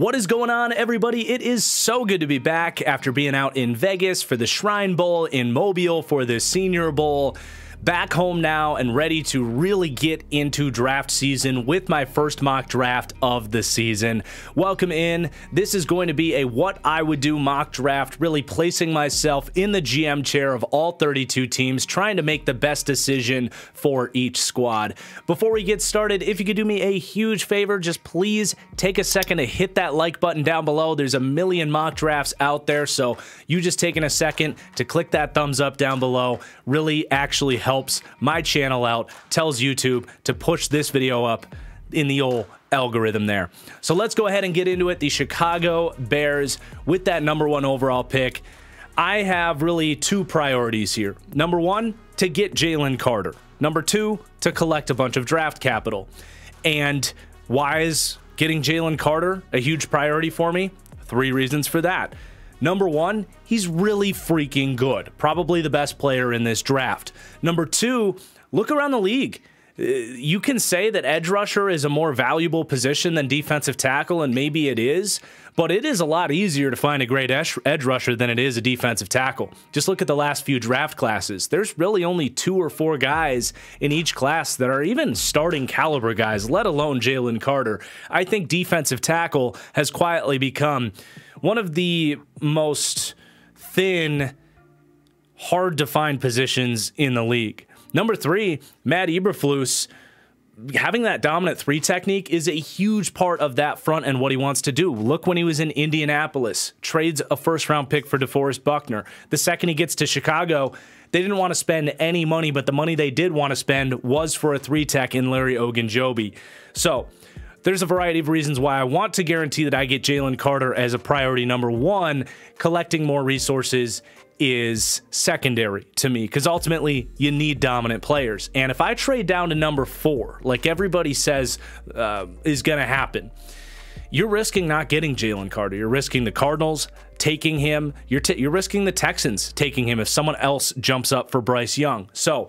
What is going on, everybody? It is so good to be back after being out in Vegas for the Shrine Bowl, in Mobile for the Senior Bowl. Back home now and ready to really get into draft season with my first mock draft of the season. Welcome in. This is going to be a what I would do mock draft, really placing myself in the GM chair of all 32 teams, trying to make the best decision for each squad. Before we get started, if you could do me a huge favor, just please take a second to hit that like button down below. There's a million mock drafts out there, so you just taking a second to click that thumbs up down below really actually helps my channel out, tells YouTube to push this video up in the old algorithm there. So let's go ahead and get into it. The Chicago Bears with that #1 overall pick. I have really two priorities here. Number one, to get Jalen Carter. Number two, to collect a bunch of draft capital. And why is getting Jalen Carter a huge priority for me? Three reasons for that. Number one, he's really freaking good. Probably the best player in this draft. Number two, look around the league. You can say that edge rusher is a more valuable position than defensive tackle, and maybe it is, but it is a lot easier to find a great edge rusher than it is a defensive tackle. Just look at the last few draft classes. There's really only 2 or 4 guys in each class that are even starting caliber guys, let alone Jalen Carter. I think defensive tackle has quietly become one of the most thin, hard to find positions in the league. Number 3, Matt Eberflus, having that dominant 3 technique is a huge part of that front and what he wants to do. Look when he was in Indianapolis, trades a first-round pick for DeForest Buckner. The second he gets to Chicago, they didn't want to spend any money, but the money they did want to spend was for a 3-tech in Larry Ogunjobi. So there's a variety of reasons why I want to guarantee that I get Jalen Carter as a priority number 1. Collecting more resources is secondary to me because ultimately you need dominant players. And if I trade down to number 4, like everybody says is going to happen, you're risking not getting Jalen Carter. You're risking the Cardinals taking him. You're risking the Texans taking him if someone else jumps up for Bryce Young. So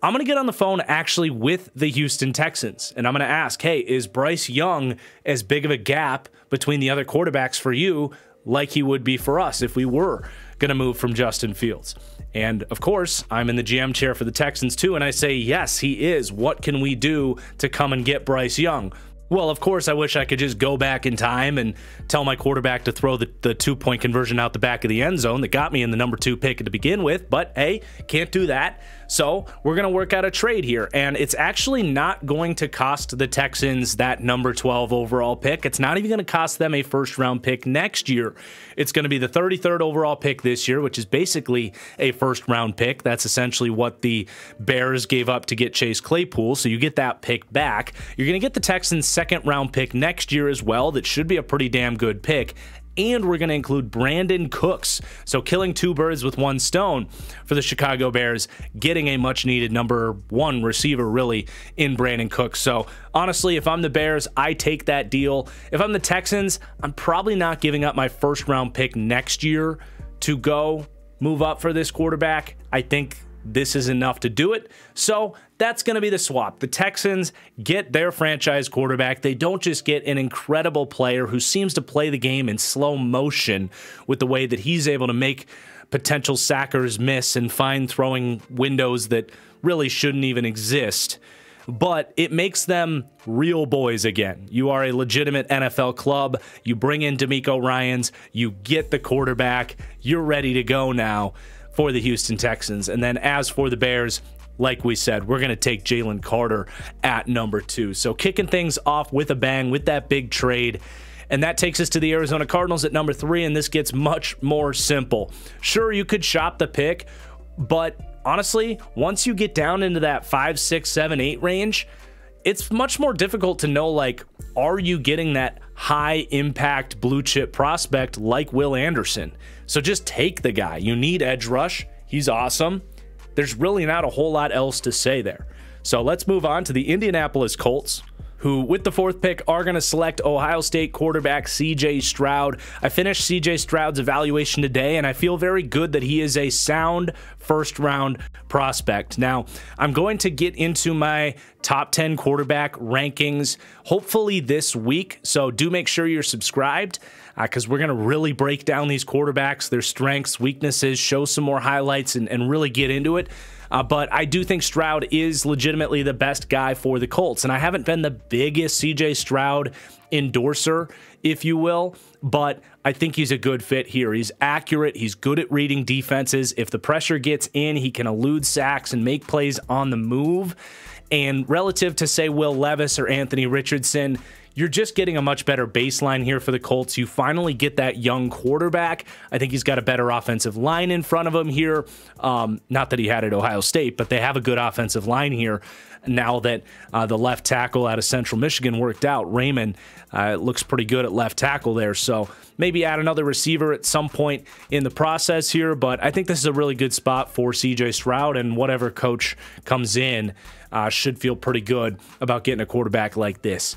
I'm going to get on the phone actually with the Houston Texans, and I'm going to ask, hey, is Bryce Young as big of a gap between the other quarterbacks for you like he would be for us if we were going to move from Justin Fields? And of course, I'm in the GM chair for the Texans too, and I say, yes, he is. What can we do to come and get Bryce Young? Well, of course, I wish I could just go back in time and tell my quarterback to throw the 2-point conversion out the back of the end zone that got me in the number 2 pick to begin with, but hey, can't do that. So we're going to work out a trade here, and it's actually not going to cost the Texans that number 12 overall pick. It's not even going to cost them a first-round pick next year. It's going to be the 33rd overall pick this year, which is basically a first-round pick. That's essentially what the Bears gave up to get Chase Claypool, so you get that pick back. You're going to get the Texans' second-round pick next year as well. That should be a pretty damn good pick. And we're going to include Brandon Cooks. So killing 2 birds with 1 stone for the Chicago Bears, getting a much-needed number 1 receiver, really, in Brandon Cooks. So honestly, if I'm the Bears, I take that deal. If I'm the Texans, I'm probably not giving up my first-round pick next year to go move up for this quarterback. I think this is enough to do it. So that's going to be the swap. The Texans get their franchise quarterback. They don't just get an incredible player who seems to play the game in slow motion with the way that he's able to make potential sackers miss and find throwing windows that really shouldn't even exist. But it makes them real boys again. You are a legitimate NFL club. You bring in DeMeco Ryans. You get the quarterback. You're ready to go now for the Houston Texans. And then as for the Bears, like we said, we're going to take Jalen Carter at number 2. So kicking things off with a bang with that big trade. And that takes us to the Arizona Cardinals at number 3, and this gets much more simple. Sure, you could shop the pick, but honestly, once you get down into that 5, 6, 7, 8 range, it's much more difficult to know, like, are you getting that high impact blue chip prospect like Will Anderson? So just take the guy. You need edge rush. He's awesome. There's really not a whole lot else to say there. So let's move on to the Indianapolis Colts, who with the 4th pick are going to select Ohio State quarterback CJ Stroud. I finished CJ Stroud's evaluation today, and I feel very good that he is a sound first-round prospect. Now, I'm going to get into my top 10 quarterback rankings hopefully this week, so do make sure you're subscribed because we're going to really break down these quarterbacks, their strengths, weaknesses, show some more highlights, and really get into it. But I do think Stroud is legitimately the best guy for the Colts. And I haven't been the biggest CJ Stroud endorser, if you will, but I think he's a good fit here. He's accurate. He's good at reading defenses. If the pressure gets in, he can elude sacks and make plays on the move. And relative to, say, Will Levis or Anthony Richardson, you're just getting a much better baseline here for the Colts. You finally get that young quarterback. I think he's got a better offensive line in front of him here. Not that he had at Ohio State, but they have a good offensive line here now that the left tackle out of Central Michigan worked out. Raymond looks pretty good at left tackle there. So maybe add another receiver at some point in the process here. But I think this is a really good spot for CJ Stroud, and whatever coach comes in should feel pretty good about getting a quarterback like this.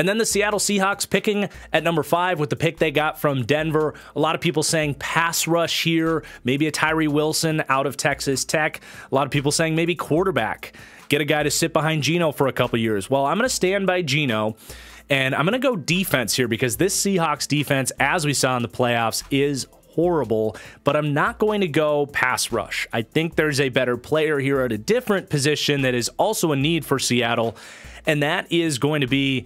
And then the Seattle Seahawks picking at number 5 with the pick they got from Denver. A lot of people saying pass rush here, maybe a Tyree Wilson out of Texas Tech. A lot of people saying maybe quarterback. Get a guy to sit behind Geno for a couple years. Well, I'm going to stand by Geno, and I'm going to go defense here because this Seahawks defense, as we saw in the playoffs, is horrible, but I'm not going to go pass rush. I think there's a better player here at a different position that is also a need for Seattle, and that is going to be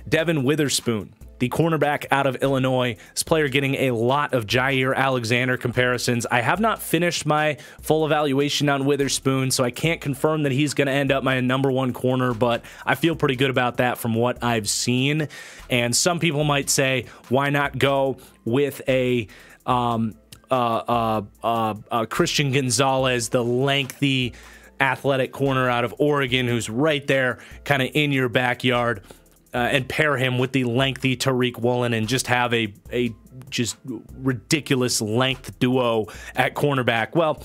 Devin Witherspoon, the cornerback out of Illinois. This player getting a lot of Jair Alexander comparisons. I have not finished my full evaluation on Witherspoon, so I can't confirm that he's going to end up my number 1 corner, but I feel pretty good about that from what I've seen. And some people might say, why not go with a Christian Gonzalez, the lengthy athletic corner out of Oregon, who's right there kind of in your backyard, and pair him with the lengthy Tariq Woolen and just have a just ridiculous length duo at cornerback. Well,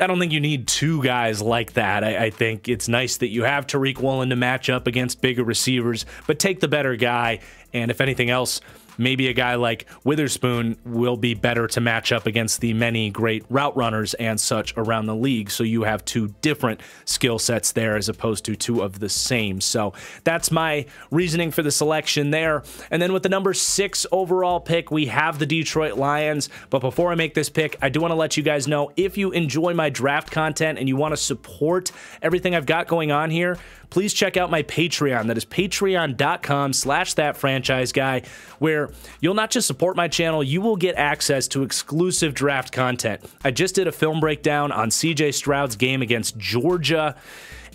I don't think you need 2 guys like that. I think it's nice that you have Tariq Woolen to match up against bigger receivers, but take the better guy, and if anything else, maybe a guy like Witherspoon will be better to match up against the many great route runners and such around the league. So you have 2 different skill sets there as opposed to 2 of the same. So that's my reasoning for the selection there. And then with the number 6 overall pick, we have the Detroit Lions. But before I make this pick, I do want to let you guys know, if you enjoy my draft content and you want to support everything I've got going on here, please check out my Patreon. That is patreon.com/thatfranchiseguy, where you'll not just support my channel, you will get access to exclusive draft content. I just did a film breakdown on CJ Stroud's game against Georgia,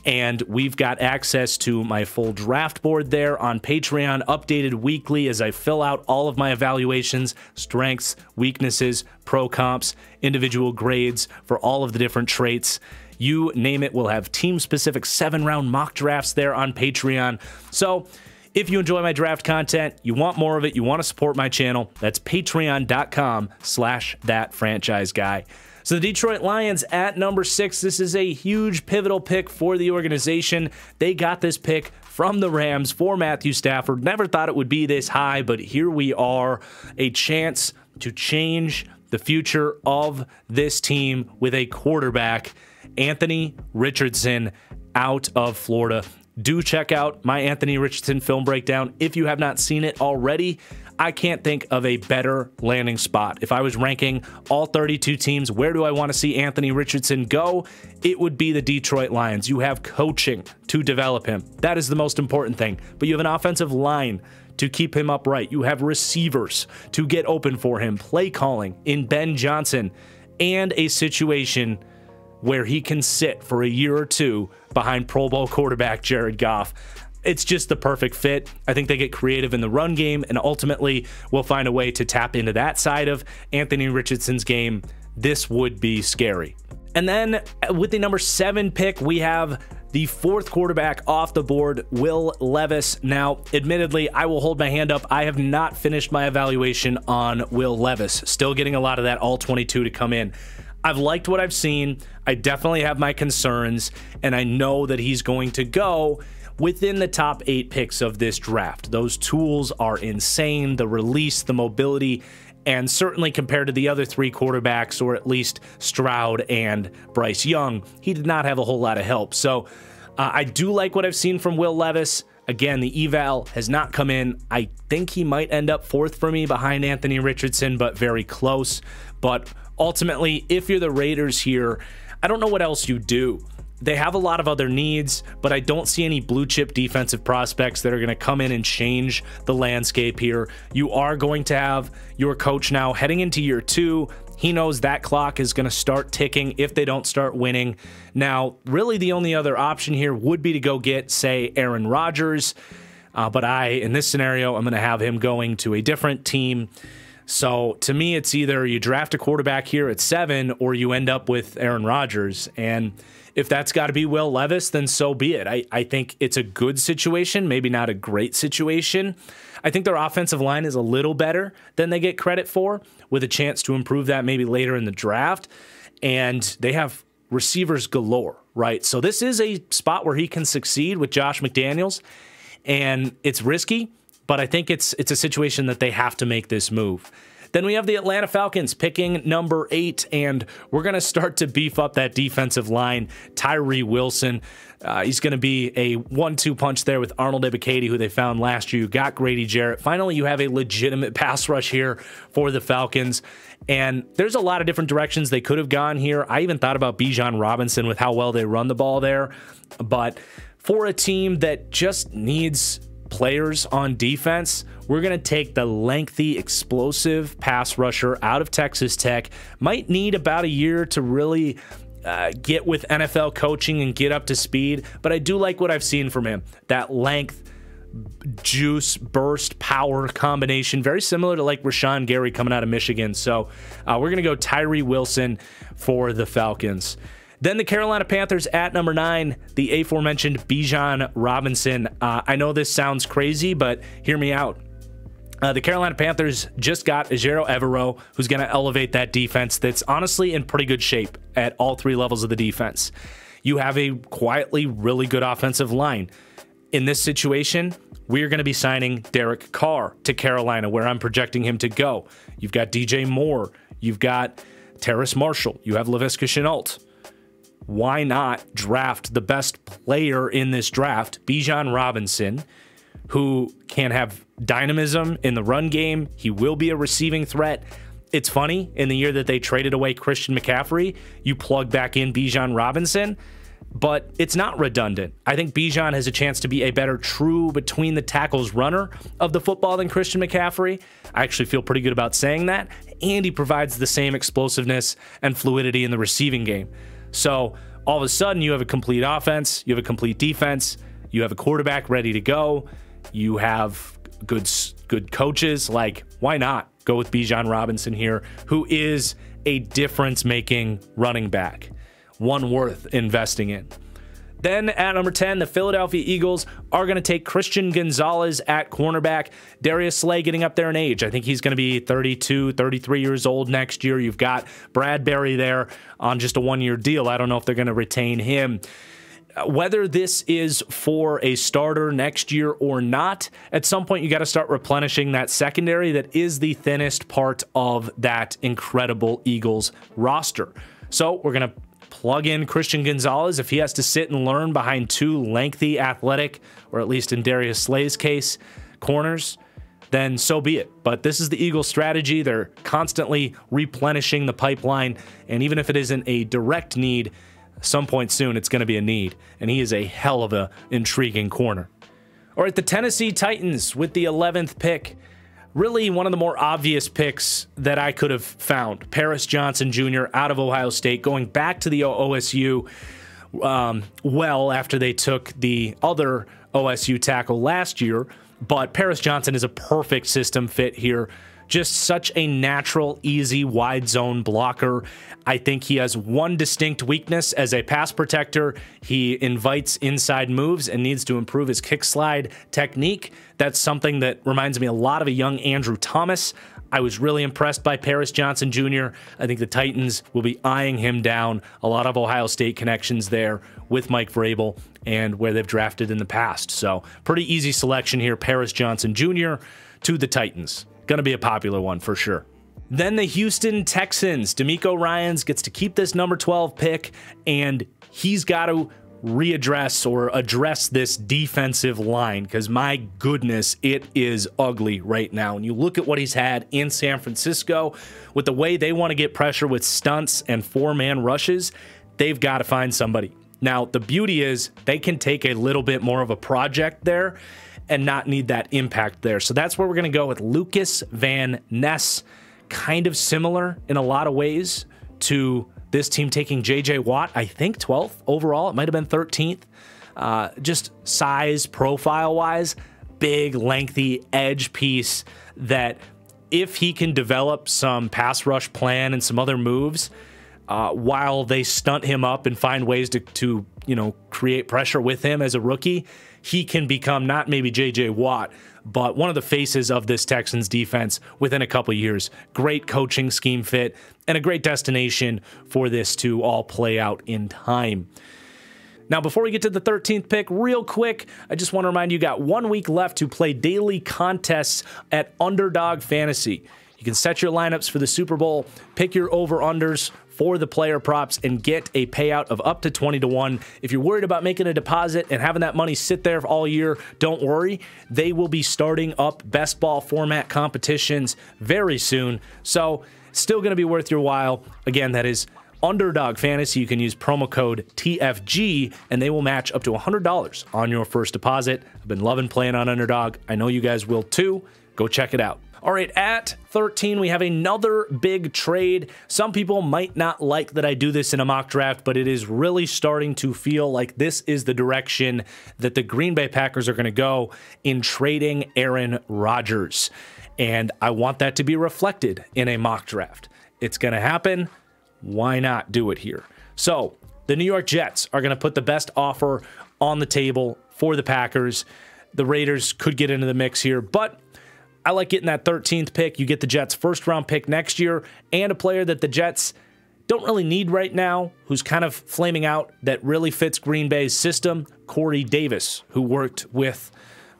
and we've got access to my full draft board there on Patreon, updated weekly as I fill out all of my evaluations, strengths, weaknesses, pro comps, individual grades for all of the different traits. You name it, we'll have team-specific 7-round mock drafts there on Patreon. So if you enjoy my draft content, you want more of it, you want to support my channel, that's patreon.com/thatfranchiseguy. So the Detroit Lions at number 6, this is a huge pivotal pick for the organization. They got this pick from the Rams for Matthew Stafford. Never thought it would be this high, but here we are, a chance to change the future of this team with a quarterback, Anthony Richardson out of Florida. Do check out my Anthony Richardson film breakdown if you have not seen it already. I can't think of a better landing spot. If I was ranking all 32 teams, where do I want to see Anthony Richardson go? It would be the Detroit Lions. You have coaching to develop him. That is the most important thing. But you have an offensive line to keep him upright. You have receivers to get open for him, play calling in Ben Johnson, and a situation where he can sit for a year or 2 behind Pro Bowl quarterback Jared Goff. It's just the perfect fit. I think they get creative in the run game, and ultimately will find a way to tap into that side of Anthony Richardson's game. This would be scary. And then with the number 7 pick, we have the 4th quarterback off the board, Will Levis. Now, admittedly, I will hold my hand up. I have not finished my evaluation on Will Levis. Still getting a lot of that all 22 to come in. I've liked what I've seen. I definitely have my concerns, and I know that he's going to go within the top 8 picks of this draft. Those tools are insane. The release, the mobility, and certainly compared to the other 3 quarterbacks, or at least Stroud and Bryce Young, he did not have a whole lot of help. So I do like what I've seen from Will Levis. Again, the eval has not come in. I think he might end up 4th for me behind Anthony Richardson, but very close. But ultimately, if you're the Raiders here, I don't know what else you do. They have a lot of other needs, but I don't see any blue chip defensive prospects that are going to come in and change the landscape here. You are going to have your coach now heading into year 2. He knows that clock is going to start ticking if they don't start winning. Now, really the only other option here would be to go get, say, Aaron Rodgers. But in this scenario, I'm going to have him going to a different team. So to me, it's either you draft a quarterback here at 7 or you end up with Aaron Rodgers. And if that's got to be Will Levis, then so be it. I think it's a good situation, maybe not a great situation. I think their offensive line is a little better than they get credit for, with a chance to improve that maybe later in the draft. And they have receivers galore, right? So this is a spot where he can succeed with Josh McDaniels, and it's risky, but I think it's a situation that they have to make this move. Then we have the Atlanta Falcons picking number 8, and we're going to start to beef up that defensive line. Tyree Wilson, he's going to be a 1-2 punch there with Arnold Ebiketie, who they found last year. You got Grady Jarrett. Finally, you have a legitimate pass rush here for the Falcons, and there's a lot of different directions they could have gone here. I even thought about Bijan Robinson with how well they run the ball there, but for a team that just needs players on defense, we're going to take the lengthy, explosive pass rusher out of Texas Tech. Might need about a year to really get with NFL coaching and get up to speed, but I do like what I've seen from him. That length, juice, burst, power combination, very similar to like Rashawn Gary coming out of Michigan. So we're going to go Tyree Wilson for the Falcons. Then the Carolina Panthers at number 9, the aforementioned Bijan Robinson. I know this sounds crazy, but hear me out. The Carolina Panthers just got Ejiro Evero, who's going to elevate that defense that's honestly in pretty good shape at all 3 levels of the defense. You have a quietly really good offensive line. In this situation, we're going to be signing Derek Carr to Carolina, where I'm projecting him to go. You've got DJ Moore. You've got Terrace Marshall. You have Laviska Shenault. Why not draft the best player in this draft, Bijan Robinson, who can have dynamism in the run game? He will be a receiving threat. It's funny, in the year that they traded away Christian McCaffrey, you plug back in Bijan Robinson, but it's not redundant. I think Bijan has a chance to be a better true between the tackles runner of the football than Christian McCaffrey. I actually feel pretty good about saying that, and he provides the same explosiveness and fluidity in the receiving game. So all of a sudden, you have a complete offense, you have a complete defense, you have a quarterback ready to go, you have good coaches. Like, why not go with Bijan Robinson here, who is a difference-making running back, one worth investing in. Then at number 10, the Philadelphia Eagles are going to take Christian Gonzalez at cornerback. Darius Slay getting up there in age. I think he's going to be 32, 33 years old next year. You've got Bradbury there on just a 1-year deal. I don't know if they're going to retain him. Whether this is for a starter next year or not, at some point you got to start replenishing that secondary that is the thinnest part of that incredible Eagles roster. So we're going to plug in Christian Gonzalez. If he has to sit and learn behind 2 lengthy, athletic, or at least in Darius Slay's case, corners, then so be it. But this is the Eagles' strategy. They're constantly replenishing the pipeline, and even if it isn't a direct need, some point soon it's going to be a need, and he is a hell of a intriguing corner. Or at the Tennessee Titans with the 11th pick, really one of the more obvious picks that I could have found. Paris Johnson Jr. out of Ohio State, going back to the OSU well after they took the other OSU tackle last year. But Paris Johnson is a perfect system fit here. Just such a natural, easy, wide zone blocker. I think he has one distinct weakness as a pass protector. He invites inside moves and needs to improve his kick slide technique. That's something that reminds me a lot of a young Andrew Thomas. I was really impressed by Paris Johnson Jr. I think the Titans will be eyeing him down. A lot of Ohio State connections there with Mike Vrabel and where they've drafted in the past. So pretty easy selection here, Paris Johnson Jr. to the Titans. Going to be a popular one for sure. Then the Houston Texans. DeMeco Ryans gets to keep this number 12 pick, and he's got to readdress or address this defensive line because, my goodness, it is ugly right now. And you look at what he's had in San Francisco with the way they want to get pressure with stunts and four-man rushes, they've got to find somebody. Now, the beauty is they can take a little bit more of a project there and not need that impact there. So that's where we're going to go with Lucas Van Ness. Kind of similar in a lot of ways to this team taking J.J. Watt, I think 12th overall. It might have been 13th. Just size, profile-wise, big, lengthy edge piece that if he can develop some pass rush plan and some other moves while they stunt him up and find ways to create pressure with him as a rookie, he can become not maybe J.J. Watt, but one of the faces of this Texans defense within a couple years. Great coaching scheme fit and a great destination for this to all play out in time. Now, before we get to the 13th pick, real quick, I just want to remind you, got 1 week left to play daily contests at Underdog Fantasy. You can set your lineups for the Super Bowl, pick your over-unders for the player props, and get a payout of up to 20-1. If you're worried about making a deposit and having that money sit there all year, don't worry. They will be starting up best ball format competitions very soon, so still going to be worth your while. Again, that is Underdog Fantasy. You can use promo code TFG, and they will match up to $100 on your first deposit. I've been loving playing on Underdog. I know you guys will too. Go check it out. All right, at 13, we have another big trade. Some people might not like that I do this in a mock draft, but it is really starting to feel like this is the direction that the Green Bay Packers are going to go in trading Aaron Rodgers. And I want that to be reflected in a mock draft. It's going to happen. Why not do it here? So the New York Jets are going to put the best offer on the table for the Packers. The Raiders could get into the mix here, but I like getting that 13th pick. You get the Jets' first-round pick next year and a player that the Jets don't really need right now, who's kind of flaming out, that really fits Green Bay's system, Corey Davis, who worked with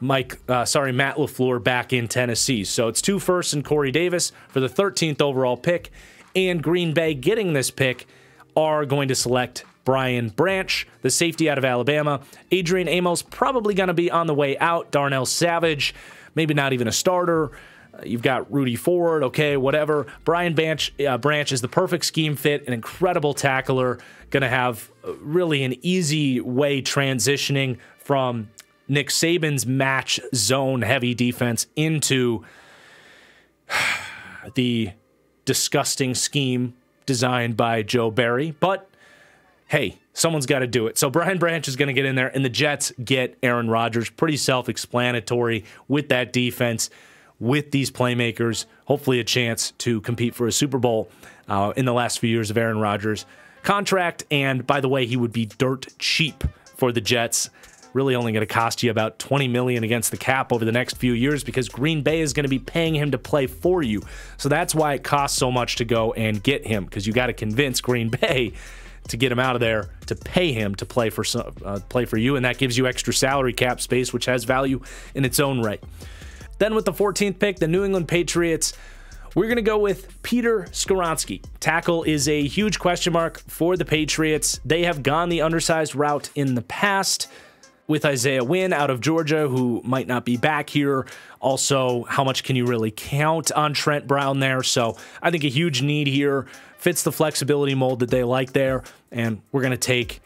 Matt LaFleur back in Tennessee. So it's 2 firsts and Corey Davis for the 13th overall pick, and Green Bay getting this pick are going to select Brian Branch, the safety out of Alabama. Adrian Amos probably going to be on the way out. Darnell Savage, maybe not even a starter. You've got Rudy Ford, okay, whatever. Brian Branch is the perfect scheme fit, an incredible tackler, going to have really an easy way transitioning from Nick Saban's match zone heavy defense into the disgusting scheme designed by Joe Barry. But hey, someone's got to do it. So Brian Branch is going to get in there, and the Jets get Aaron Rodgers. Pretty self-explanatory with that defense, with these playmakers. Hopefully a chance to compete for a Super Bowl in the last few years of Aaron Rodgers' contract. And by the way, he would be dirt cheap for the Jets. Really only going to cost you about $20 million against the cap over the next few years because Green Bay is going to be paying him to play for you. So that's why it costs so much to go and get him, because you got to convince Green Bay to get him out of there, to pay him to play for you, and that gives you extra salary cap space, which has value in its own right. Then with the 14th pick, the New England Patriots, we're going to go with Peter Skoronski. Tackle is a huge question mark for the Patriots. They have gone the undersized route in the past with Isaiah Wynn out of Georgia, who might not be back here. Also, how much can you really count on Trent Brown there? So I think a huge need here. Fits the flexibility mold that they like there. And we're going to take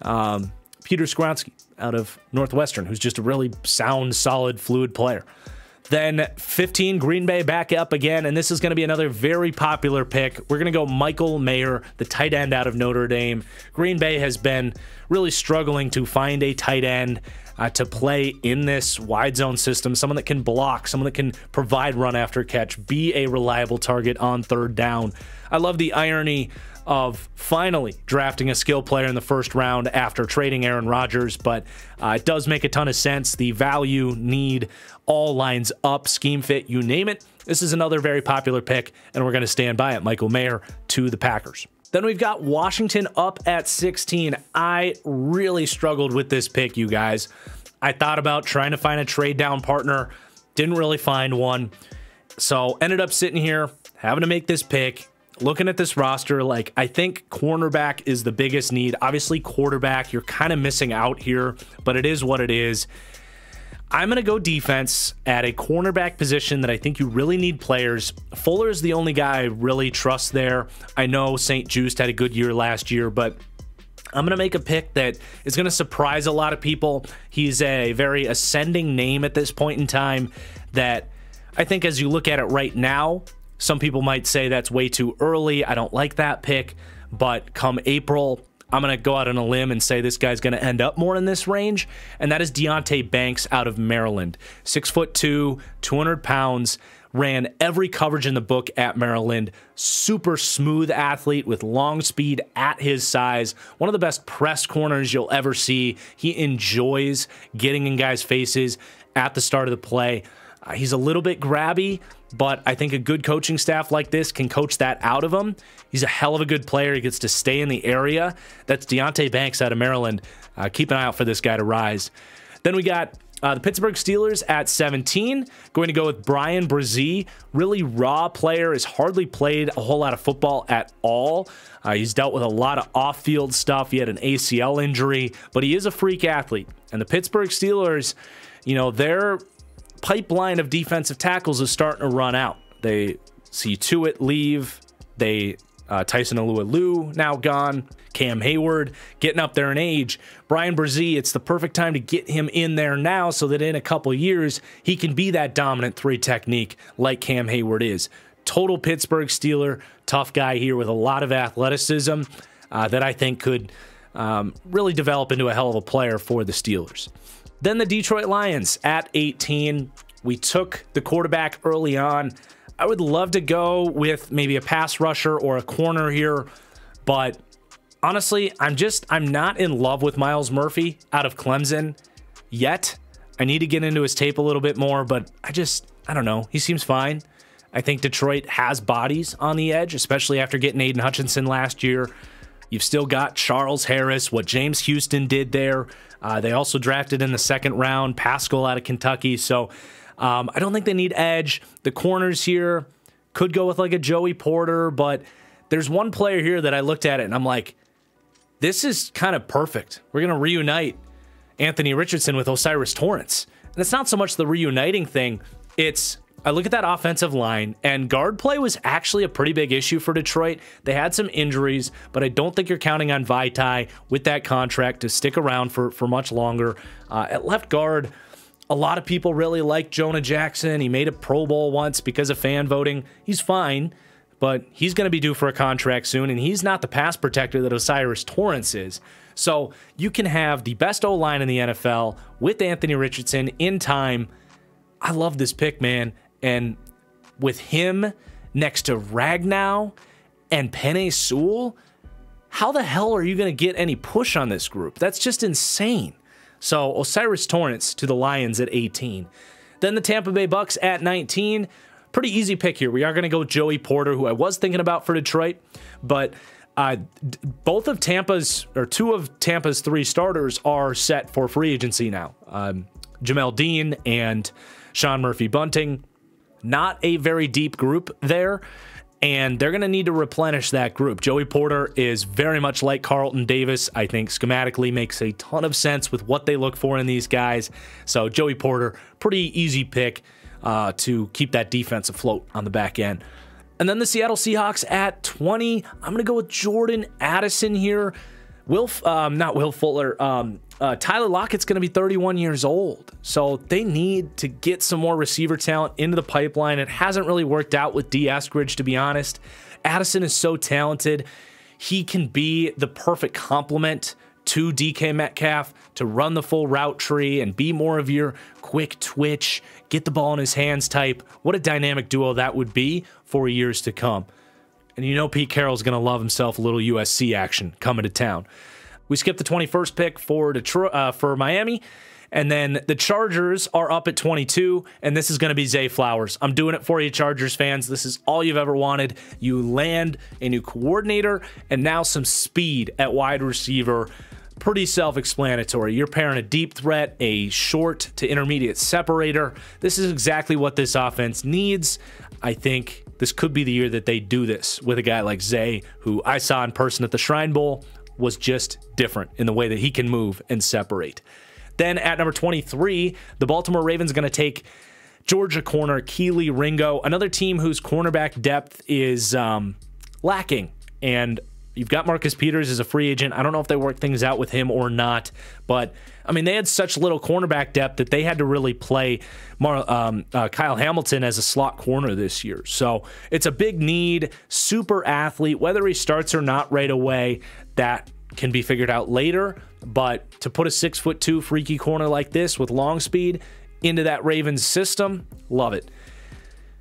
Peter Skoronski out of Northwestern, who's just a really sound, solid, fluid player. Then 15, Green Bay back up again, and this is going to be another very popular pick. We're going to go Michael Mayer, the tight end out of Notre Dame. Green Bay has been really struggling to find a tight end to play in this wide zone system, someone that can block, someone that can provide run after catch, be a reliable target on third down. I love the irony of finally drafting a skill player in the first round after trading Aaron Rodgers, but it does make a ton of sense. The value, need, all lines up, scheme fit, you name it. This is another very popular pick, and we're going to stand by it. Michael Mayer to the Packers. Then we've got Washington up at 16. I really struggled with this pick, you guys. I thought about trying to find a trade down partner, didn't really find one, so ended up sitting here having to make this pick. Looking at this roster, like, I think cornerback is the biggest need. Obviously, quarterback, you're kind of missing out here, but it is what it is. I'm going to go defense at a cornerback position that I think you really need players. Fuller is the only guy I really trust there. I know St. Juste had a good year last year, but I'm going to make a pick that is going to surprise a lot of people. He's a very ascending name at this point in time that I think as you look at it right now, some people might say that's way too early. I don't like that pick, but come April, I'm going to go out on a limb and say this guy's going to end up more in this range, and that is Deonte Banks out of Maryland. 6'2", 200 pounds, ran every coverage in the book at Maryland. Super smooth athlete with long speed at his size. One of the best press corners you'll ever see. He enjoys getting in guys' faces at the start of the play. He's a little bit grabby, but I think a good coaching staff like this can coach that out of him. He's a hell of a good player. He gets to stay in the area. That's Deonte Banks out of Maryland. Keep an eye out for this guy to rise. Then we got the Pittsburgh Steelers at 17. Going to go with Brian Brzee. Really raw player. Has hardly played a whole lot of football at all. He's dealt with a lot of off-field stuff. He had an ACL injury, but he is a freak athlete. And the Pittsburgh Steelers, you know, they're pipeline of defensive tackles is starting to run out. They see Tuitt leave. Tyson Alualu now gone. Cam Hayward getting up there in age. Brian Brzee, it's the perfect time to get him in there now so that in a couple years he can be that dominant three technique like Cam Hayward is. Total Pittsburgh Steeler, tough guy here with a lot of athleticism that I think could really develop into a hell of a player for the Steelers. Then the Detroit Lions at 18. We took the quarterback early on. I would love to go with maybe a pass rusher or a corner here, but honestly, I'm not in love with Myles Murphy out of Clemson yet. I need to get into his tape a little bit more, but I don't know. He seems fine. I think Detroit has bodies on the edge, especially after getting Aiden Hutchinson last year. You've still got Charles Harris, what James Houston did there. They also drafted in the second round Pascal out of Kentucky. So I don't think they need edge. The corners here could go with like a Joey Porter, but there's one player here that I looked at it and I'm like, this is kind of perfect. We're going to reunite Anthony Richardson with Osiris Torrance. And it's not so much the reuniting thing. It's, I look at that offensive line, and guard play was actually a pretty big issue for Detroit. They had some injuries, but I don't think you're counting on Vaitai with that contract to stick around for much longer. At left guard, a lot of people really like Jonah Jackson. He made a Pro Bowl once because of fan voting. He's fine, but he's going to be due for a contract soon, and he's not the pass protector that Osiris Torrance is. So you can have the best O-line in the NFL with Anthony Richardson in time. I love this pick, man. And with him next to Ragnow and Penei Sewell, how the hell are you going to get any push on this group? That's just insane. So Osiris Torrance to the Lions at 18. Then the Tampa Bay Bucks at 19. Pretty easy pick here. We are going to go with Joey Porter, who I was thinking about for Detroit, but two of Tampa's three starters are set for free agency now. Jamel Dean and Sean Murphy-Bunting. Not a very deep group there, and they're going to need to replenish that group. Joey Porter is very much like Carlton Davis. I think schematically makes a ton of sense with what they look for in these guys. So Joey Porter, pretty easy pick to keep that defense afloat on the back end. And then the Seattle Seahawks at 20. I'm going to go with Jordan Addison here. Not Will Fuller. Tyler Lockett's going to be 31 years old. So they need to get some more receiver talent into the pipeline. It hasn't really worked out with D. Eskridge, to be honest. Addison is so talented. He can be the perfect complement to DK Metcalf to run the full route tree and be more of your quick twitch, get the ball in his hands type. What a dynamic duo that would be for years to come. And you know Pete Carroll's going to love himself a little USC action coming to town. We skipped the 21st pick for Miami, and then the Chargers are up at 22, and this is going to be Zay Flowers. I'm doing it for you, Chargers fans. This is all you've ever wanted. You land a new coordinator and now some speed at wide receiver. Pretty self-explanatory. You're pairing a deep threat, a short to intermediate separator. This is exactly what this offense needs. I think this could be the year that they do this with a guy like Zay, who I saw in person at the Shrine Bowl, was just different in the way that he can move and separate. Then at number 23, the Baltimore Ravens are going to take Georgia corner Keely Ringo, another team whose cornerback depth is lacking. And you've got Marcus Peters as a free agent. I don't know if they work things out with him or not, but I mean, they had such little cornerback depth that they had to really play Kyle Hamilton as a slot corner this year. So it's a big need, super athlete, whether he starts or not right away, that can be figured out later. But to put a 6'2" freaky corner like this with long speed into that Ravens system, love it.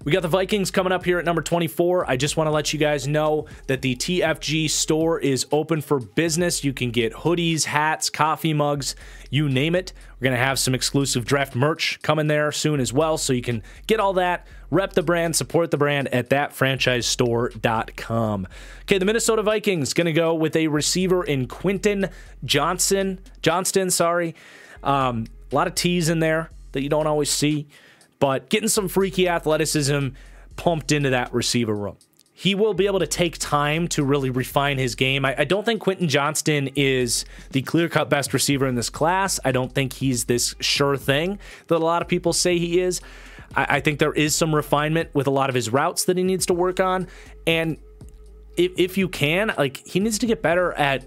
We got the Vikings coming up here at number 24. I just want to let you guys know that the TFG store is open for business. You can get hoodies, hats, coffee mugs, you name it. We're going to have some exclusive draft merch coming there soon as well, so you can get all that, rep the brand, support the brand at thatfranchisestore.com. Okay, the Minnesota Vikings going to go with a receiver in Quentin Johnston. A lot of T's in there that you don't always see, but getting some freaky athleticism pumped into that receiver room. He will be able to take time to really refine his game. I don't think Quentin Johnston is the clear-cut best receiver in this class. I don't think he's this sure thing that a lot of people say he is. I think there is some refinement with a lot of his routes that he needs to work on. And if you can, like, he needs to get better at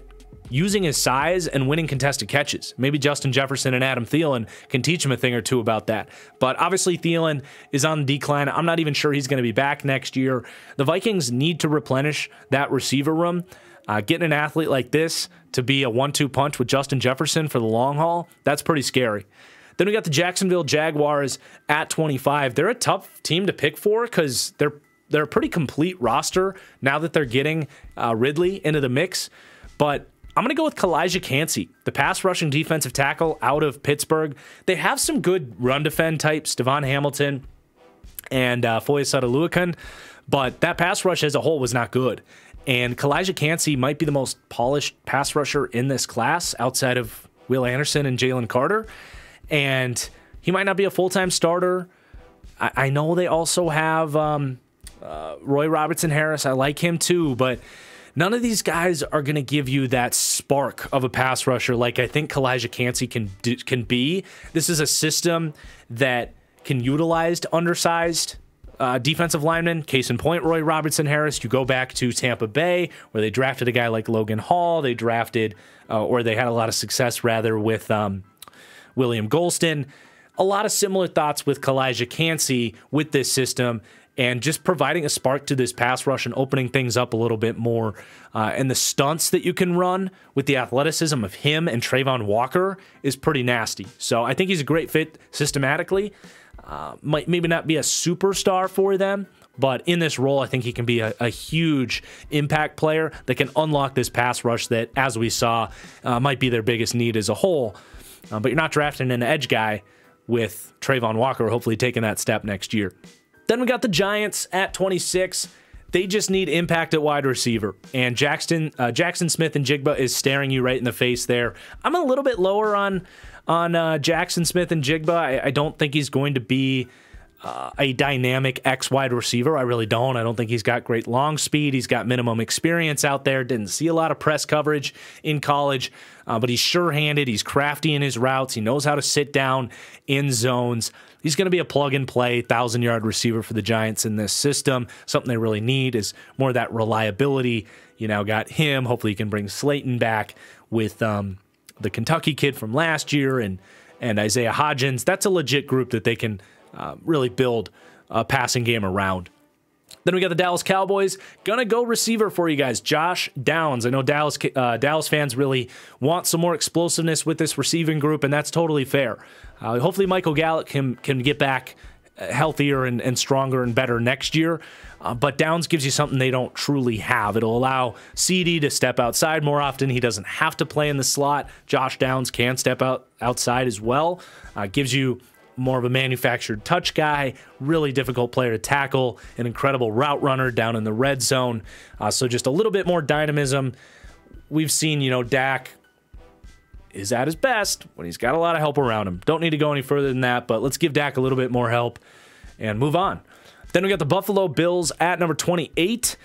using his size and winning contested catches. Maybe Justin Jefferson and Adam Thielen can teach him a thing or two about that. But obviously Thielen is on the decline. I'm not even sure he's going to be back next year. The Vikings need to replenish that receiver room. Getting an athlete like this to be a 1-2 punch with Justin Jefferson for the long haul, that's pretty scary. Then we got the Jacksonville Jaguars at 25. They're a tough team to pick for because they're a pretty complete roster now that they're getting Ridley into the mix. But I'm going to go with Kalijah Cansey, the pass rushing defensive tackle out of Pittsburgh. They have some good run defend types, Devon Hamilton and Foyesade Oluokun, but that pass rush as a whole was not good. And Kalijah Cansey might be the most polished pass rusher in this class outside of Will Anderson and Jalen Carter. And he might not be a full-time starter. I know they also have Roy Robertson Harris. I like him too, but none of these guys are going to give you that spark of a pass rusher like I think Kalijah Cansey can be. This is a system that can utilize undersized defensive linemen. Case in point, Roy Robertson Harris. You go back to Tampa Bay, where they drafted a guy like Logan Hall. They drafted, or they had a lot of success, rather, with William Golston. A lot of similar thoughts with Kalijah Cansey with this system, and just providing a spark to this pass rush and opening things up a little bit more. And the stunts that you can run with the athleticism of him and Trayvon Walker is pretty nasty. So I think he's a great fit systematically. Might maybe not be a superstar for them, but in this role, I think he can be a huge impact player that can unlock this pass rush that, as we saw, might be their biggest need as a whole. But you're not drafting an edge guy with Trayvon Walker, hopefully taking that step next year. Then we got the Giants at 26. They just need impact at wide receiver. And Jackson Smith-Njigba is staring you right in the face there. I'm a little bit lower on Jackson Smith-Njigba. I don't think he's going to be a dynamic X wide receiver. I really don't. I don't think he's got great long speed. He's got minimum experience out there. Didn't see a lot of press coverage in college, but he's sure-handed. He's crafty in his routes. He knows how to sit down in zones. He's going to be a plug-and-play 1,000-yard receiver for the Giants in this system. Something they really need is more of that reliability. You now got him. Hopefully you can bring Slayton back with the Kentucky kid from last year and Isaiah Hodgins. That's a legit group that they can really build a passing game around. Then we got the Dallas Cowboys. Gonna go receiver for you guys. Josh Downs. I know Dallas fans really want some more explosiveness with this receiving group, and that's totally fair. Hopefully Michael Gallup can get back healthier and stronger and better next year. But Downs gives you something they don't truly have. It'll allow CD to step outside more often. He doesn't have to play in the slot. Josh Downs can step outside as well. Gives you more of a manufactured touch guy, really difficult player to tackle, an incredible route runner down in the red zone. So just a little bit more dynamism. We've seen, Dak is at his best when he's got a lot of help around him. Don't need to go any further than that, but let's give Dak a little bit more help and move on. Then we got the Buffalo Bills at number 28.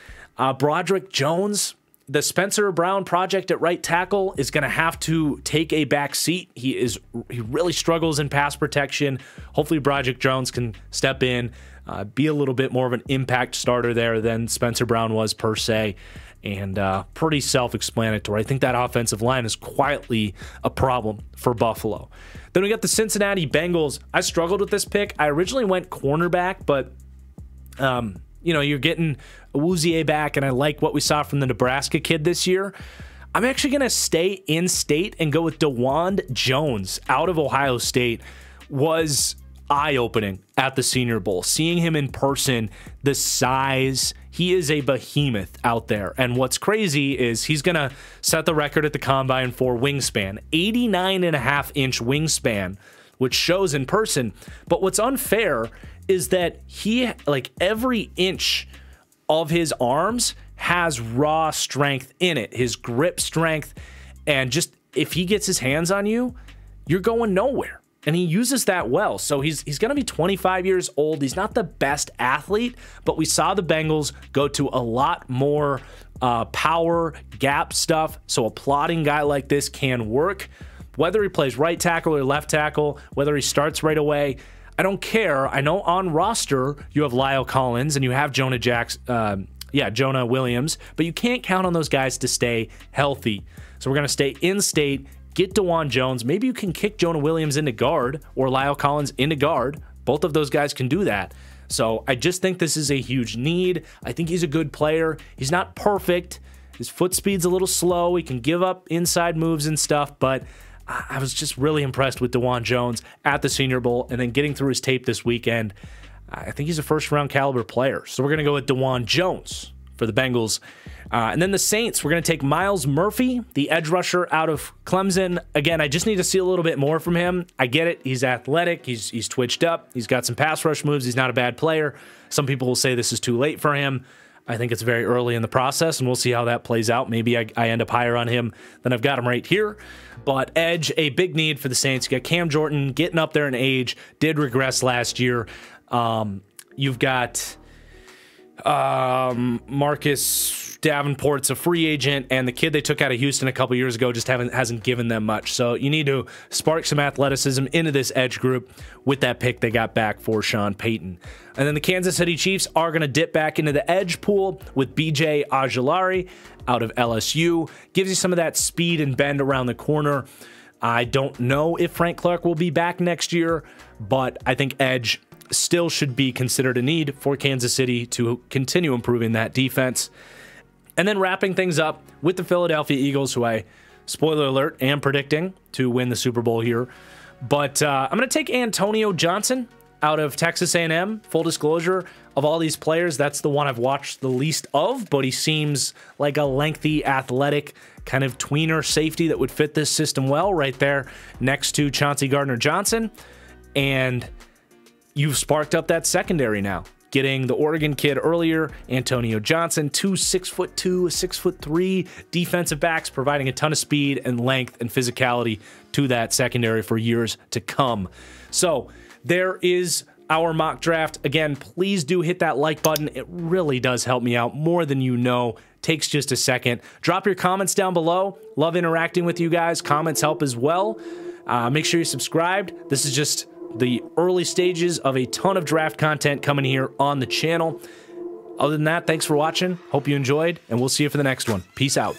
Broderick Jones, the Spencer Brown project at right tackle, is going to have to take a back seat. He really struggles in pass protection. Hopefully Broderick Jones can step in, be a little bit more of an impact starter there than Spencer Brown was per se, and pretty self-explanatory. I think that offensive line is quietly a problem for Buffalo. Then we got the Cincinnati Bengals. I struggled with this pick. I originally went cornerback, but you're getting Awuzie back, and I like what we saw from the Nebraska kid this year. I'm actually going to stay in state and go with DeWand Jones out of Ohio State. Was eye-opening at the Senior Bowl. Seeing him in person, the size, he is a behemoth out there. And what's crazy is he's going to set the record at the Combine for wingspan. 89.5-inch wingspan, which shows in person. But what's unfair is that he, like, every inch of his arms has raw strength in it, his grip strength, and just if he gets his hands on you, you're going nowhere. And he uses that well. So he's going to be 25 years old. He's not the best athlete, but we saw the Bengals go to a lot more power gap stuff. So a plotting guy like this can work. Whether he plays right tackle or left tackle, whether he starts right away, I don't care. I know on roster you have Lyle Collins and you have Jonah Williams, but you can't count on those guys to stay healthy. So we're going to stay in state, get DeWand Jones. Maybe you can kick Jonah Williams into guard or Lyle Collins into guard. Both of those guys can do that. So I just think this is a huge need. I think he's a good player. He's not perfect. His foot speed's a little slow. He can give up inside moves and stuff, but I was just really impressed with DeWand Jones at the Senior Bowl, and then getting through his tape this weekend. I think he's a first-round caliber player. So we're going to go with DeWand Jones for the Bengals. And then the Saints, we're going to take Myles Murphy, the edge rusher out of Clemson. Again, I just need to see a little bit more from him. I get it. He's athletic. He's twitched up. He's got some pass rush moves. He's not a bad player. Some people will say this is too late for him. I think it's very early in the process, and we'll see how that plays out. Maybe I end up higher on him than I've got him right here. But edge, a big need for the Saints. You got Cam Jordan getting up there in age, did regress last year. You've got Marcus Davenport's a free agent, and the kid they took out of Houston a couple years ago just hasn't given them much. So you need to spark some athleticism into this edge group with that pick they got back for Sean Payton. And then the Kansas City Chiefs are going to dip back into the edge pool with BJ Ojulari out of LSU. Gives you some of that speed and bend around the corner. I don't know if Frank Clark will be back next year, but I think edge still should be considered a need for Kansas City to continue improving that defense. And then wrapping things up with the Philadelphia Eagles, who I, spoiler alert, am predicting to win the Super Bowl here. But I'm going to take Antonio Johnson out of Texas A&M. Full disclosure, of all these players, that's the one I've watched the least of, but he seems like a lengthy, athletic, kind of tweener safety that would fit this system well right there next to Chauncey Gardner-Johnson. And you've sparked up that secondary now. Getting the Oregon kid earlier, Antonio Johnson, 6'2", 6'3" defensive backs, providing a ton of speed and length and physicality to that secondary for years to come. So there is our mock draft. Again, please do hit that like button. It really does help me out more than you know. Takes just a second. Drop your comments down below. Love interacting with you guys. Comments help as well. Make sure you're subscribed. This is just the early stages of a ton of draft content coming here on the channel. Other than that, thanks for watching. Hope you enjoyed, and we'll see you for the next one. Peace out.